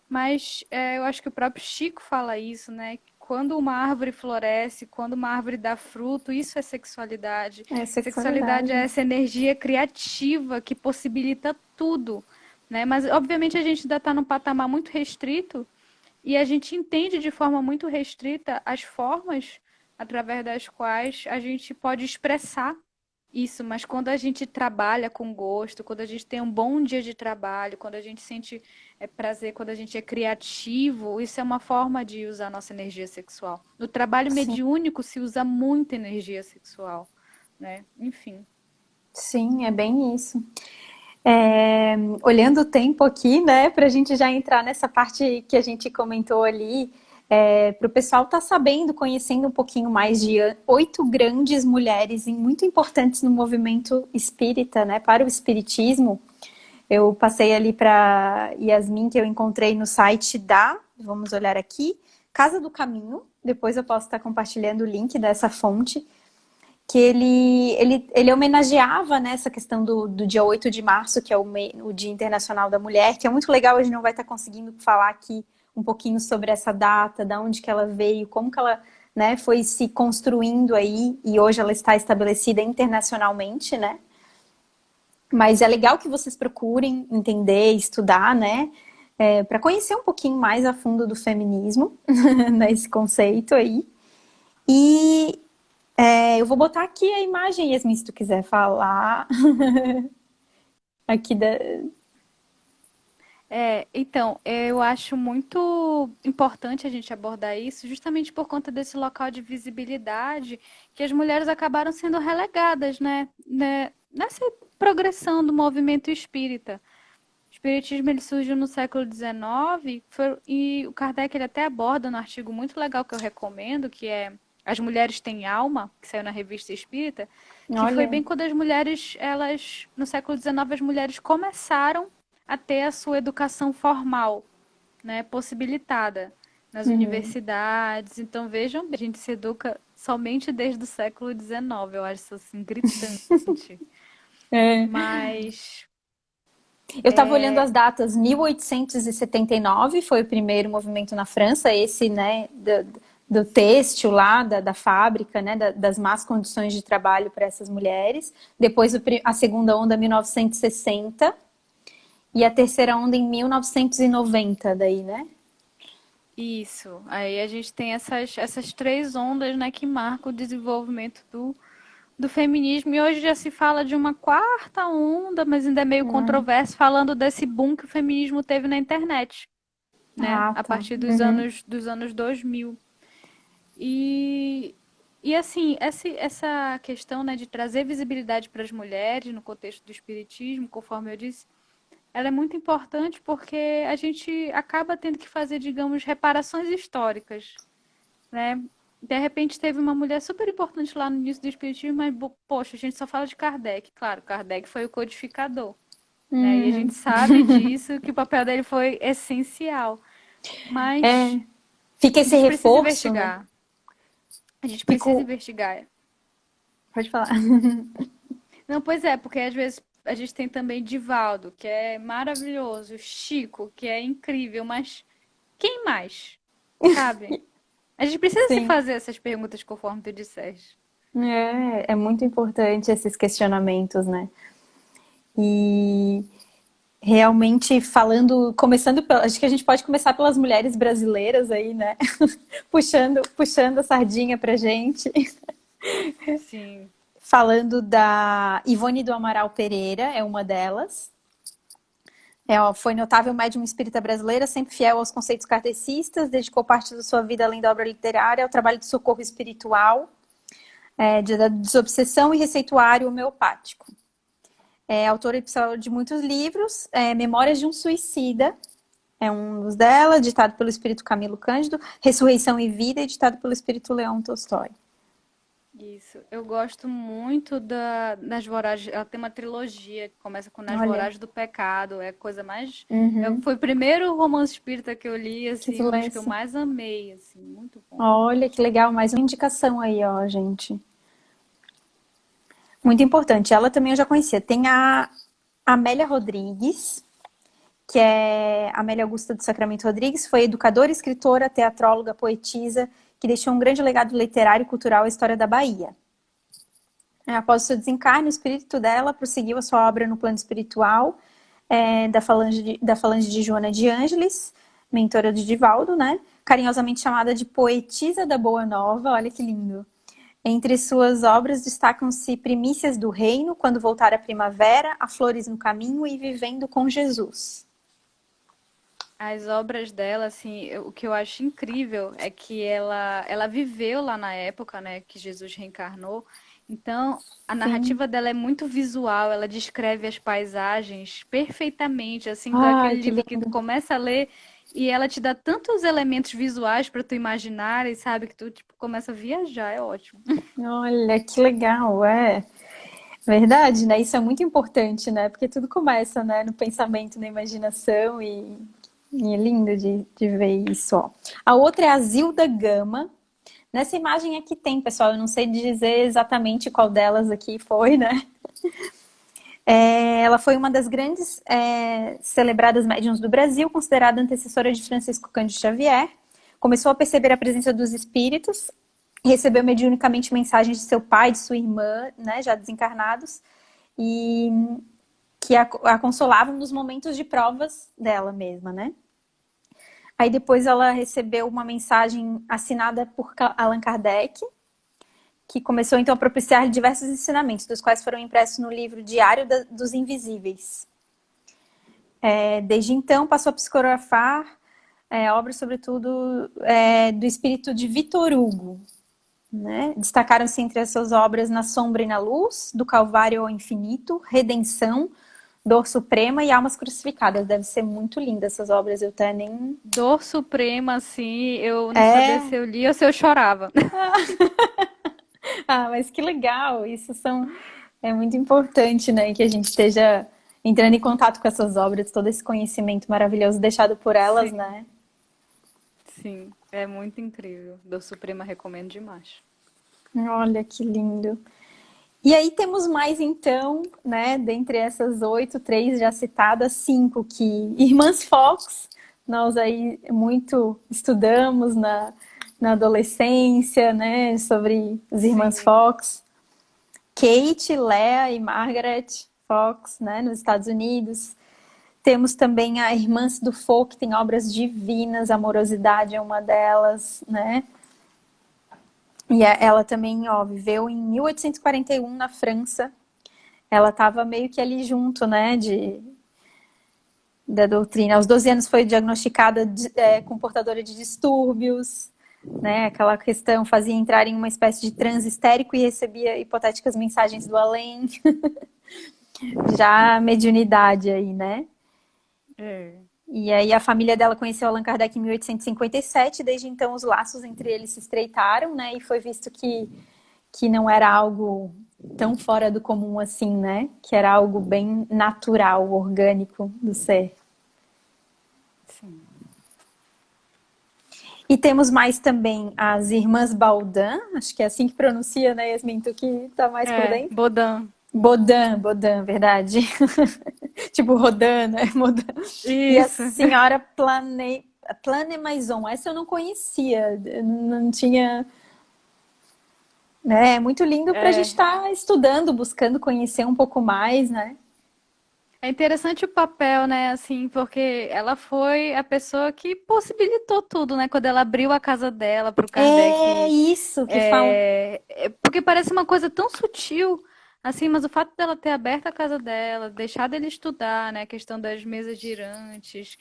mas eu acho que o próprio Chico fala isso, né? Quando uma árvore floresce, quando uma árvore dá fruto, isso é sexualidade. É Sexualidade é sexualidade. essa energia criativa que possibilita tudo, né? Mas, obviamente, a gente ainda está num patamar muito restrito e a gente entende de forma muito restrita as formas através das quais a gente pode expressar isso, mas quando a gente trabalha com gosto, quando a gente tem um bom dia de trabalho, quando a gente sente prazer, quando a gente é criativo, isso é uma forma de usar nossa energia sexual. No trabalho Sim, mediúnico se usa muita energia sexual, né? Enfim. sim, é bem isso. Olhando o tempo aqui, né, para a gente já entrar nessa parte que a gente comentou ali, para o pessoal estar sabendo, conhecendo um pouquinho mais de 8 grandes mulheres muito importantes no movimento espírita, né, para o espiritismo. Eu passei ali para Yasmin, que eu encontrei no site vamos olhar aqui, Casa do Caminho. Depois eu posso estar compartilhando o link dessa fonte que ele homenageava, né, essa questão do dia 8 de março, que é o Dia Internacional da Mulher, que é muito legal, a gente não vai estar conseguindo falar aqui um pouquinho sobre essa data, da onde que ela veio, como que ela, né, foi se construindo aí, e hoje ela está estabelecida internacionalmente, né? Mas é legal que vocês procurem entender, estudar, né? Para conhecer um pouquinho mais a fundo do feminismo, nesse conceito aí. E eu vou botar aqui a imagem, Yasmin, se tu quiser falar. Aqui da. Então, eu acho muito importante a gente abordar isso, justamente por conta desse local de visibilidade que as mulheres acabaram sendo relegadas, né, nessa progressão do movimento espírita. O espiritismo ele surgiu no século XIX e o Kardec ele até aborda no artigo muito legal que eu recomendo, que é As Mulheres Têm Alma, que saiu na Revista Espírita, que foi Olha. bem quando as mulheres, elas, no século XIX, as mulheres começaram a ter a sua educação formal, né, possibilitada nas Uhum. universidades. Então, vejam, a gente se educa somente desde o século XIX, eu acho isso assim gritante. É. Mas Eu estava olhando as datas, 1879 foi o primeiro movimento na França, esse, né, do têxtil lá, da fábrica, né, das más condições de trabalho para essas mulheres. Depois a segunda onda, 1960, e a terceira onda em 1990, daí, né? isso, aí a gente tem essas três ondas, né, que marcam o desenvolvimento do feminismo. E hoje já se fala de uma quarta onda, mas ainda é meio controverso, falando desse boom que o feminismo teve na internet, né, Ah, a tá. partir Uhum. dos anos 2000. E, e assim, essa questão, né, de trazer visibilidade para as mulheres no contexto do espiritismo, conforme eu disse, ela é muito importante porque a gente acaba tendo que fazer, digamos, reparações históricas, né? De repente teve uma mulher super importante lá no início do espiritismo, mas poxa, a gente só fala de Kardec. Claro, Kardec foi o codificador, né? E a gente sabe disso, que o papel dele foi essencial. Mas É, fica a esse gente precisa reforço, né? investigar. A gente precisa Fico. investigar. Pode falar. Não, pois é, porque às vezes a gente tem também Divaldo, que é maravilhoso, Chico, que é incrível, mas quem mais? Sabe? A gente precisa se Sim. fazer essas perguntas conforme tu disseste. É muito importante esses questionamentos, né? E realmente falando, começando, acho que a gente pode começar pelas mulheres brasileiras aí, né? Puxando a sardinha pra gente. Sim. Falando da Ivone do Amaral Pereira, é uma delas. Foi notável médium espírita brasileira, sempre fiel aos conceitos kardecistas, dedicou parte da sua vida, além da obra literária, ao trabalho de socorro espiritual, de desobsessão e receituário homeopático. Autora de muitos livros, Memórias de um Suicida, é um dos dela, ditado pelo espírito Camilo Cândido, Ressurreição e Vida, editado pelo espírito Leão Tolstói. Isso. Eu gosto muito das Voragens. Ela tem uma trilogia que começa com Nas Olha, Voragens do Pecado. É a coisa mais. uhum, Foi o primeiro romance espírita que eu li, que assim, um dos que eu silêncio. mais amei, assim, muito bom. Olha, que legal, mais uma indicação aí, ó, gente. Muito importante. Ela também eu já conhecia. Tem a Amélia Rodrigues, que é Amélia Augusta do Sacramento Rodrigues, foi educadora, escritora, teatróloga, poetisa, que deixou um grande legado literário e cultural à história da Bahia. Após o seu desencarne, o espírito dela prosseguiu a sua obra no plano espiritual, da falange de Joana de Ângeles, mentora de Divaldo, né? Carinhosamente chamada de Poetisa da Boa Nova, olha que lindo. Entre suas obras destacam-se Primícias do Reino, Quando Voltar a Primavera, A Flores no Caminho e Vivendo com Jesus. As obras dela, assim, o que eu acho incrível é que ela viveu lá na época, né, que Jesus reencarnou. Então, a Sim. narrativa dela é muito visual, ela descreve as paisagens perfeitamente, assim, então é Ai, aquele que livro que tu lindo. começa a ler e ela te dá tantos elementos visuais para tu imaginar e sabe que tu tipo começa a viajar, é ótimo. Olha, que legal, é. Verdade, né? Isso é muito importante, né? Porque tudo começa, né, no pensamento, na imaginação e é lindo de ver isso, ó. A outra é a Zilda Gama. Nessa imagem aqui tem, pessoal, eu não sei dizer exatamente qual delas aqui foi, né? Ela foi uma das grandes celebradas médiuns do Brasil, considerada antecessora de Francisco Cândido Xavier. Começou a perceber a presença dos espíritos, recebeu mediunicamente mensagens de seu pai, de sua irmã, né, já desencarnados, e que a consolavam nos momentos de provas dela mesma, né? Aí depois ela recebeu uma mensagem assinada por Allan Kardec, que começou então a propiciar diversos ensinamentos, dos quais foram impressos no livro Diário dos Invisíveis. Desde então passou a psicografar obras, sobretudo, do espírito de Vitor Hugo. Né? Destacaram-se entre as suas obras Na Sombra e na Luz, Do Calvário ao Infinito, Redenção, Dor Suprema e Almas Crucificadas. Deve ser muito linda essas obras, eu até nem... Dor Suprema, assim, eu não sabia se eu lia ou se eu chorava. Ah, mas que legal! É muito importante, né? Que a gente esteja entrando em contato com essas obras, todo esse conhecimento maravilhoso deixado por elas, Sim, né? sim, é muito incrível. Dor Suprema recomendo demais. Olha que lindo. E aí temos mais então, né? Dentre essas 8, 3 já citadas, 5 que Irmãs Fox, nós aí muito estudamos na adolescência, né? Sobre as Irmãs Sim, Fox. Kate, Lea e Margaret Fox, né, nos Estados Unidos. Temos também a Irmãs do Folk, que tem obras divinas, Amorosidade é uma delas, né? E ela também, ó, viveu em 1841 na França. Ela estava meio que ali junto, né, da doutrina. Aos 12 anos foi diagnosticada com portadora de distúrbios, né? Aquela questão fazia entrar em uma espécie de transe histérico e recebia hipotéticas mensagens do além. Já a mediunidade aí, né? é. E aí a família dela conheceu Allan Kardec em 1857, desde então os laços entre eles se estreitaram, né? E foi visto que não era algo tão fora do comum assim, né? Que era algo bem natural, orgânico do ser. Sim. E temos mais também as irmãs Baudin, acho que é assim que pronuncia, né, Yasmin? Tu que tá mais por dentro? Bodan. Bodin, verdade. Tipo Rodin, né? Modan. E a Isso. senhora Plane-Maison, essa eu não conhecia, não tinha. Né? É muito lindo para a gente É, estar estudando, buscando conhecer um pouco mais, né? é interessante o papel, né, assim, porque ela foi a pessoa que possibilitou tudo, né, quando ela abriu a casa dela para o É Kardec. isso que fala. Porque parece uma coisa tão sutil, assim, mas o fato dela ter aberto a casa dela, deixado ele estudar, né, a questão das mesas girantes,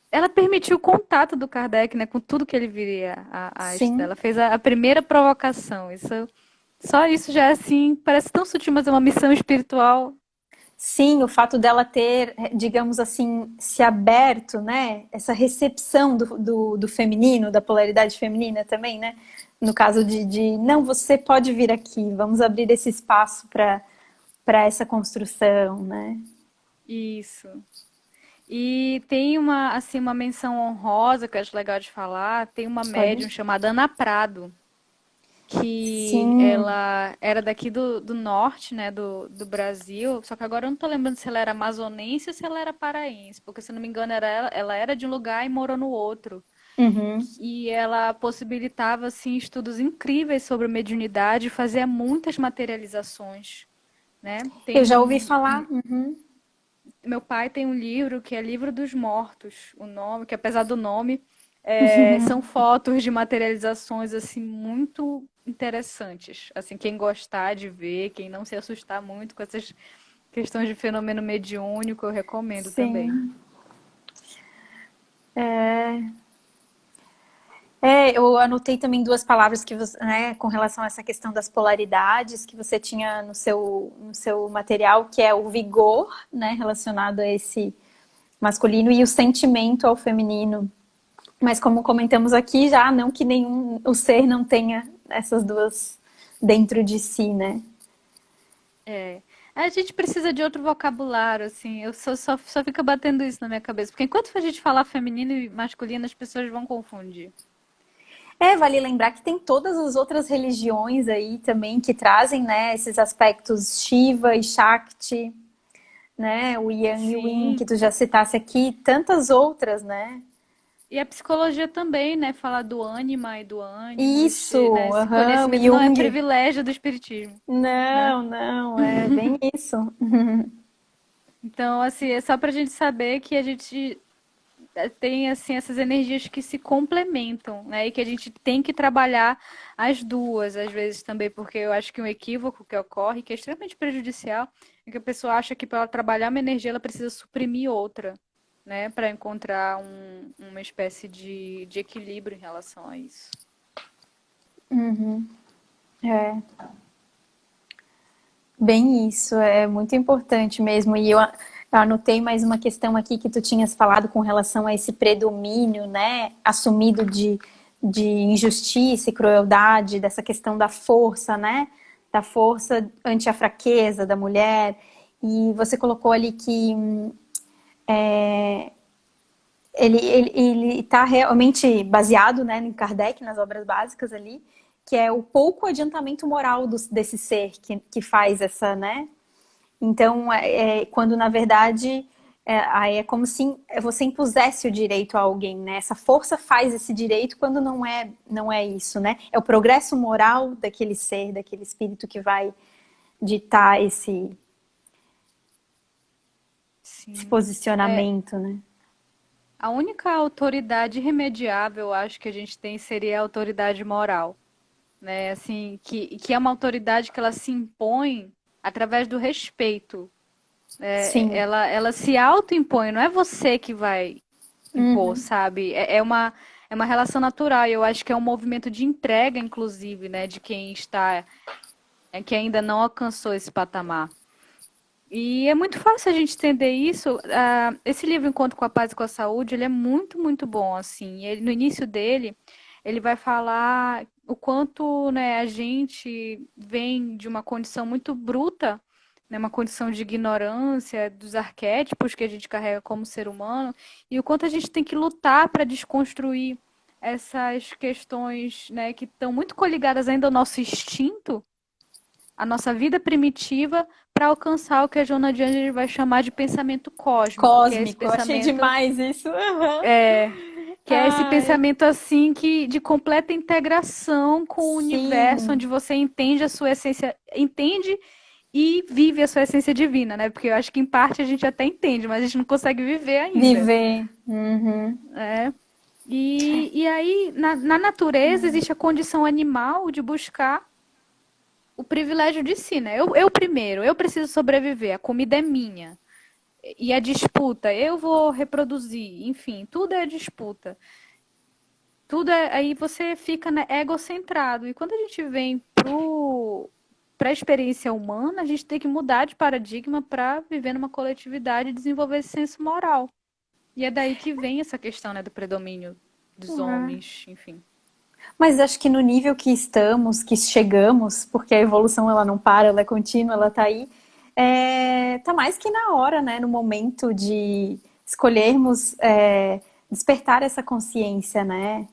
ela permitiu o contato do Kardec, né, com tudo que ele viria a estudar. Sim, Ela fez a primeira provocação. Só isso já é assim, parece tão sutil, mas é uma missão espiritual. sim, o fato dela ter, digamos assim, se aberto, né? Essa recepção do feminino, da polaridade feminina também, né? No caso de não, você pode vir aqui, vamos abrir esse espaço para essa construção, né? Isso. E tem uma, assim, uma menção honrosa que eu acho legal de falar. Tem uma Pode? médium chamada Ana Prado, que Sim. ela era daqui do norte, né, do Brasil. Só que agora eu não tô lembrando se ela era amazonense ou se ela era paraense, porque se eu não me engano ela era de um lugar e morou no outro. Uhum. E ela possibilitava assim estudos incríveis sobre mediunidade e fazia muitas materializações, né? Eu já ouvi falar. Meu pai tem um livro que é Livro dos Mortos, o nome, que apesar do nome, são fotos de materializações assim muito interessantes. Assim, quem gostar de ver, quem não se assustar muito com essas questões de fenômeno mediúnico, eu recomendo também. Sim. Eu anotei também duas palavras que você, né, com relação a essa questão das polaridades que você tinha no seu material, que é o vigor, né, relacionado a esse masculino e o sentimento ao feminino. Mas como comentamos aqui já, não que nenhum o ser não tenha essas duas dentro de si, né? É. A gente precisa de outro vocabulário, assim. Eu só fica batendo isso na minha cabeça. Porque enquanto a gente falar feminino e masculino, as pessoas vão confundir. Vale lembrar que tem todas as outras religiões aí também que trazem, né, esses aspectos Shiva e Shakti, né, o Yang e o Yin, que Sim. tu já citasse aqui, tantas outras, né? E a psicologia também, né? Falar do ânima e do ânimos, né? Isso, Esse aham, conhecimento não é Jung. privilégio do espiritismo, né? Não, não, é bem isso. Então, assim, é só pra gente saber que a gente tem, assim, essas energias que se complementam, né? E que a gente tem que trabalhar as duas, às vezes também, porque eu acho que um equívoco que ocorre, que é extremamente prejudicial, é que a pessoa acha que para ela trabalhar uma energia, ela precisa suprimir outra, né? Para encontrar uma espécie de equilíbrio em relação a isso. É, bem isso, é muito importante mesmo. E eu anotei mais uma questão aqui que tu tinhas falado com relação a esse predomínio, né, assumido de injustiça e crueldade, dessa questão da força, né, da força ante a fraqueza da mulher. E você colocou ali que ele está realmente baseado, né, em Kardec, nas obras básicas ali, que é o pouco adiantamento moral desse ser que faz essa, né? Então, quando na verdade aí é como se você impusesse o direito a alguém, né? Essa força faz esse direito quando não é isso, né? É o progresso moral daquele ser, daquele espírito que vai ditar esse Sim. posicionamento, né? A única autoridade irremediável, eu acho que a gente tem seria a autoridade moral, né? Assim, que é uma autoridade que ela se impõe através do respeito. Sim. Ela se autoimpõe, não é você que vai impor, sabe? É uma relação natural. E eu acho que é um movimento de entrega, inclusive, né? De quem está, que ainda não alcançou esse patamar. E é muito fácil a gente entender isso. Esse livro Encontro com a Paz e com a Saúde, ele é muito, muito bom, assim. No início dele, ele vai falar o quanto, né, a gente vem de uma condição muito bruta, né, uma condição de ignorância dos arquétipos que a gente carrega como ser humano, e o quanto a gente tem que lutar para desconstruir essas questões, né, que estão muito coligadas ainda ao nosso instinto, a nossa vida primitiva, para alcançar o que a Joana de Angelis vai chamar de pensamento cósmico, que é esse Cósmico, eu achei pensamento demais isso. Aham. que é esse Ai, pensamento assim que de completa integração com o universo, sim, onde você entende a sua essência, entende e vive a sua essência divina, né? Porque eu acho que em parte a gente até entende, mas a gente não consegue viver ainda, viver. Uhum. né? E aí, na natureza, existe a condição animal de buscar o privilégio de si, né? Eu primeiro, eu preciso sobreviver, a comida é minha. E a disputa, eu vou reproduzir, enfim, tudo é disputa. Tudo é, aí você fica, né, egocentrado. E quando a gente vem para a experiência humana, a gente tem que mudar de paradigma para viver numa coletividade e desenvolver esse senso moral. E é daí que vem essa questão, né, do predomínio dos homens, enfim. Mas acho que no nível que estamos, que chegamos, porque a evolução ela não para, ela é contínua, ela tá aí, tá mais que na hora, né? No momento de escolhermos despertar essa consciência, né?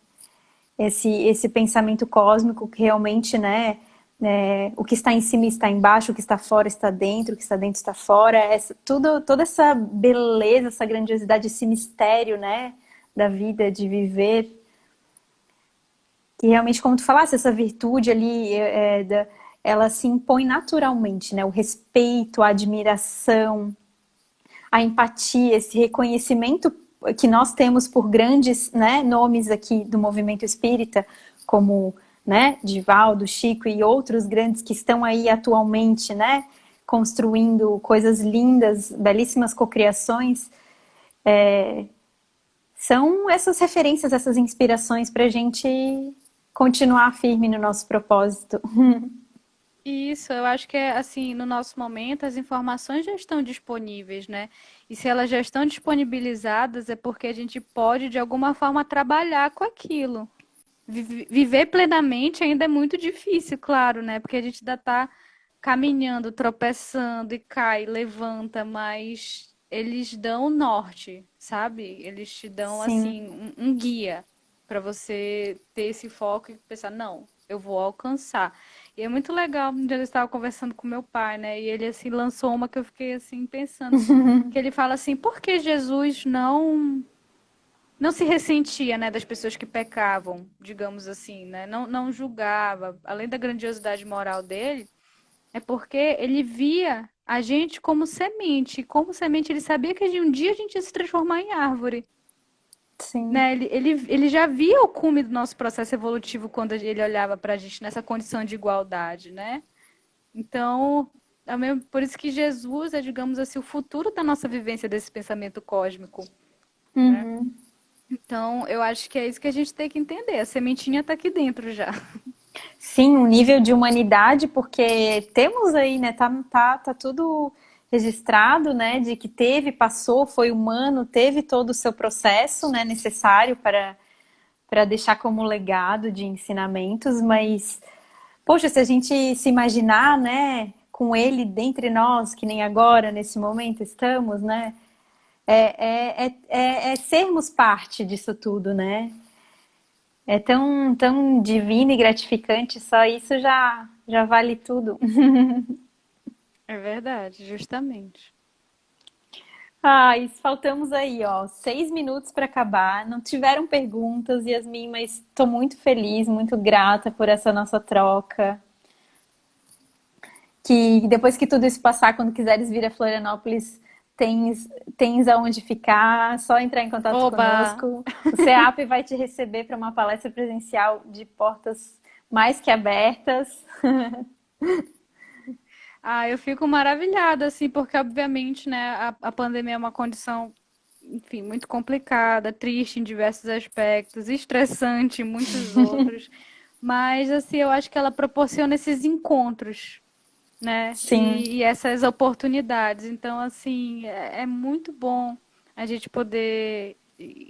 Esse pensamento cósmico que realmente, né? O que está em cima está embaixo, o que está fora está dentro, o que está dentro está fora. Toda essa beleza, essa grandiosidade, esse mistério, né? Da vida, de viver. Que realmente, como tu falasse, essa virtude ali, ela se impõe naturalmente, né? O respeito, a admiração, a empatia, esse reconhecimento que nós temos por grandes, né, nomes aqui do movimento espírita, como, né, Divaldo, Chico e outros grandes que estão aí atualmente, né, construindo coisas lindas, belíssimas cocriações, são essas referências, essas inspirações para a gente continuar firme no nosso propósito. Isso, eu acho que é assim, no nosso momento as informações já estão disponíveis, né? E se elas já estão disponibilizadas é porque a gente pode de alguma forma trabalhar com aquilo. Viver plenamente ainda é muito difícil, claro, né? Porque a gente ainda está caminhando, tropeçando e cai, levanta, mas eles dão o norte, sabe? Eles te dão Sim. assim um guia para você ter esse foco e pensar, não, eu vou alcançar. E é muito legal, um dia eu estava conversando com meu pai, né? E ele assim lançou uma que eu fiquei assim pensando, que ele fala assim, por que Jesus não se ressentia, né, das pessoas que pecavam, digamos assim, né? Não julgava, além da grandiosidade moral dele, é porque ele via a gente como semente, e como semente ele sabia que um dia a gente ia se transformar em árvore, Sim. né? Ele já via o cume do nosso processo evolutivo quando ele olhava para a gente nessa condição de igualdade, né? Então, por isso que Jesus é, digamos assim, o futuro da nossa vivência desse pensamento cósmico, né? Uhum. Então, eu acho que é isso que a gente tem que entender. A sementinha está aqui dentro já. Sim, um nível de humanidade, porque temos aí, né, tá tudo registrado, né, de que teve, passou, foi humano, teve todo o seu processo, né, necessário para deixar como legado de ensinamentos, mas, poxa, se a gente se imaginar, né, com ele dentre nós, que nem agora, nesse momento estamos, né, é sermos parte disso tudo, né? É tão divino e gratificante, só isso já vale tudo. É verdade, justamente. Ah, e faltamos aí, ó, 6 minutos para acabar. Não tiveram perguntas, Yasmin, mas estou muito feliz, muito grata por essa nossa troca. Que depois que tudo isso passar, quando quiseres vir a Florianópolis, tens aonde ficar, só entrar em contato Oba! conosco. O CEAP vai te receber para uma palestra presencial de portas mais que abertas. Ah, eu fico maravilhada, assim, porque obviamente, né, a pandemia é uma condição, enfim, muito complicada, triste em diversos aspectos, estressante em muitos outros. Mas, assim, eu acho que ela proporciona esses encontros, né? Sim. E essas oportunidades. Então, assim, é muito bom a gente poder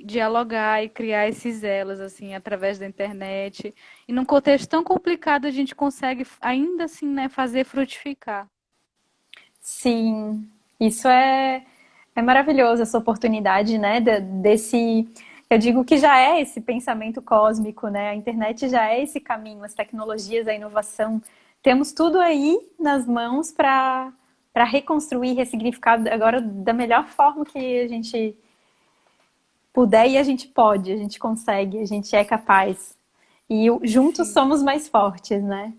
dialogar e criar esses elos, assim, através da internet. E num contexto tão complicado, a gente consegue ainda assim, né, fazer frutificar. Sim, isso é maravilhoso, essa oportunidade, né, desse, eu digo que já é esse pensamento cósmico, né, a internet já é esse caminho, as tecnologias, a inovação, temos tudo aí nas mãos para reconstruir, ressignificar agora da melhor forma que a gente puder e a gente pode, a gente consegue, a gente é capaz. E juntos Sim. somos mais fortes, né?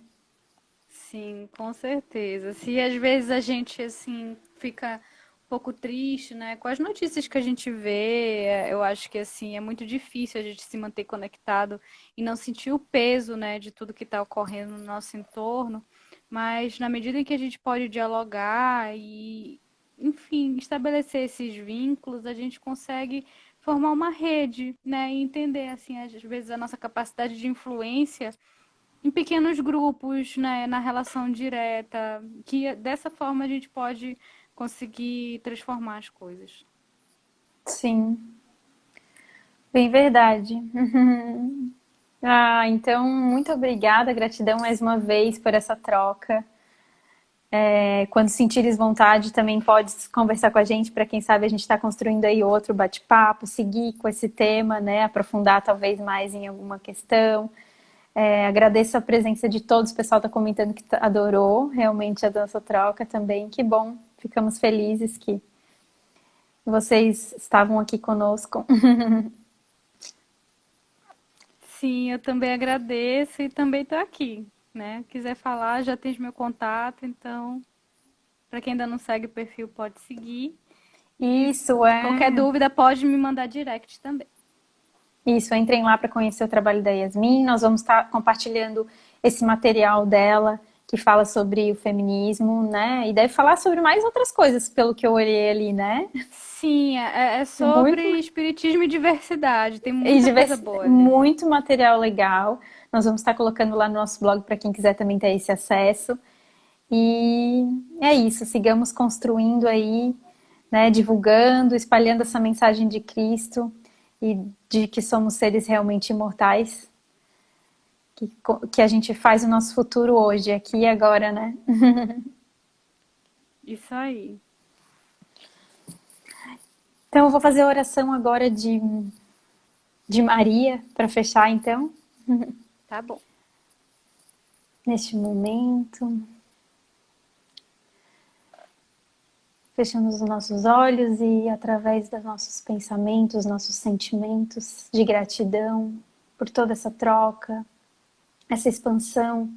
Sim, com certeza. Se às vezes a gente assim fica um pouco triste, né, com as notícias que a gente vê, eu acho que assim é muito difícil a gente se manter conectado e não sentir o peso, né, de tudo que está ocorrendo no nosso entorno. Mas na medida em que a gente pode dialogar e, enfim, estabelecer esses vínculos, a gente consegue formar uma rede, né, e entender assim às vezes a nossa capacidade de influência em pequenos grupos, né, na relação direta, que dessa forma a gente pode conseguir transformar as coisas. Sim, bem verdade. Ah, então, muito obrigada, gratidão mais uma vez por essa troca. Quando sentires vontade, também podes conversar com a gente, para quem sabe a gente está construindo aí outro bate-papo, seguir com esse tema, né? Aprofundar talvez mais em alguma questão. Agradeço a presença de todos, o pessoal está comentando que adorou realmente a dança troca também. Que bom, ficamos felizes que vocês estavam aqui conosco. Sim, eu também agradeço e também estou aqui, né? Quiser falar, já tens meu contato, então, para quem ainda não segue o perfil, pode seguir. E Isso qualquer é. dúvida, pode me mandar direct também. Isso, entrem lá para conhecer o trabalho da Yasmin. Nós vamos estar compartilhando esse material dela que fala sobre o feminismo, né? E deve falar sobre mais outras coisas, pelo que eu olhei ali, né? Sim, é sobre Muito espiritismo e diversidade. Tem e muita coisa boa ali. muito material legal. Nós vamos estar colocando lá no nosso blog para quem quiser também ter esse acesso. E é isso, sigamos construindo aí, né, divulgando, espalhando essa mensagem de Cristo e de que somos seres realmente imortais, que a gente faz o nosso futuro hoje, aqui e agora, né? Isso aí. Então eu vou fazer a oração agora de Maria para fechar, então, Tá bom. neste momento. Fechamos os nossos olhos e, através dos nossos pensamentos, nossos sentimentos de gratidão por toda essa troca, essa expansão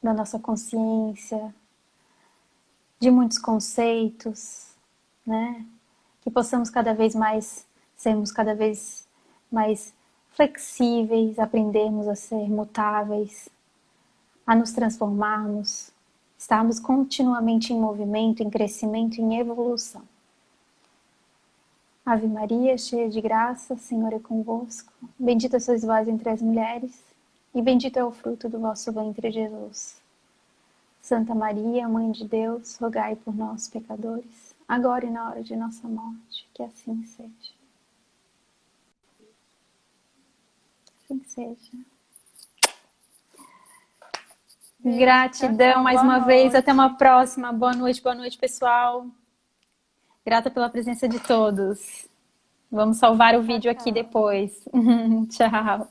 da nossa consciência, de muitos conceitos, né? Que possamos cada vez mais sermos cada vez mais flexíveis, aprendermos a ser mutáveis, a nos transformarmos, estarmos continuamente em movimento, em crescimento, em evolução. Ave Maria, cheia de graça, o Senhor é convosco. Bendita sois vós entre as mulheres, e bendito é o fruto do vosso ventre, Jesus. Santa Maria, Mãe de Deus, rogai por nós, pecadores, agora e na hora de nossa morte, que assim seja. Assim seja. Gratidão mais uma vez, até uma próxima. Boa noite, pessoal. Grata pela presença de todos. Vamos salvar o vídeo aqui depois. Tchau.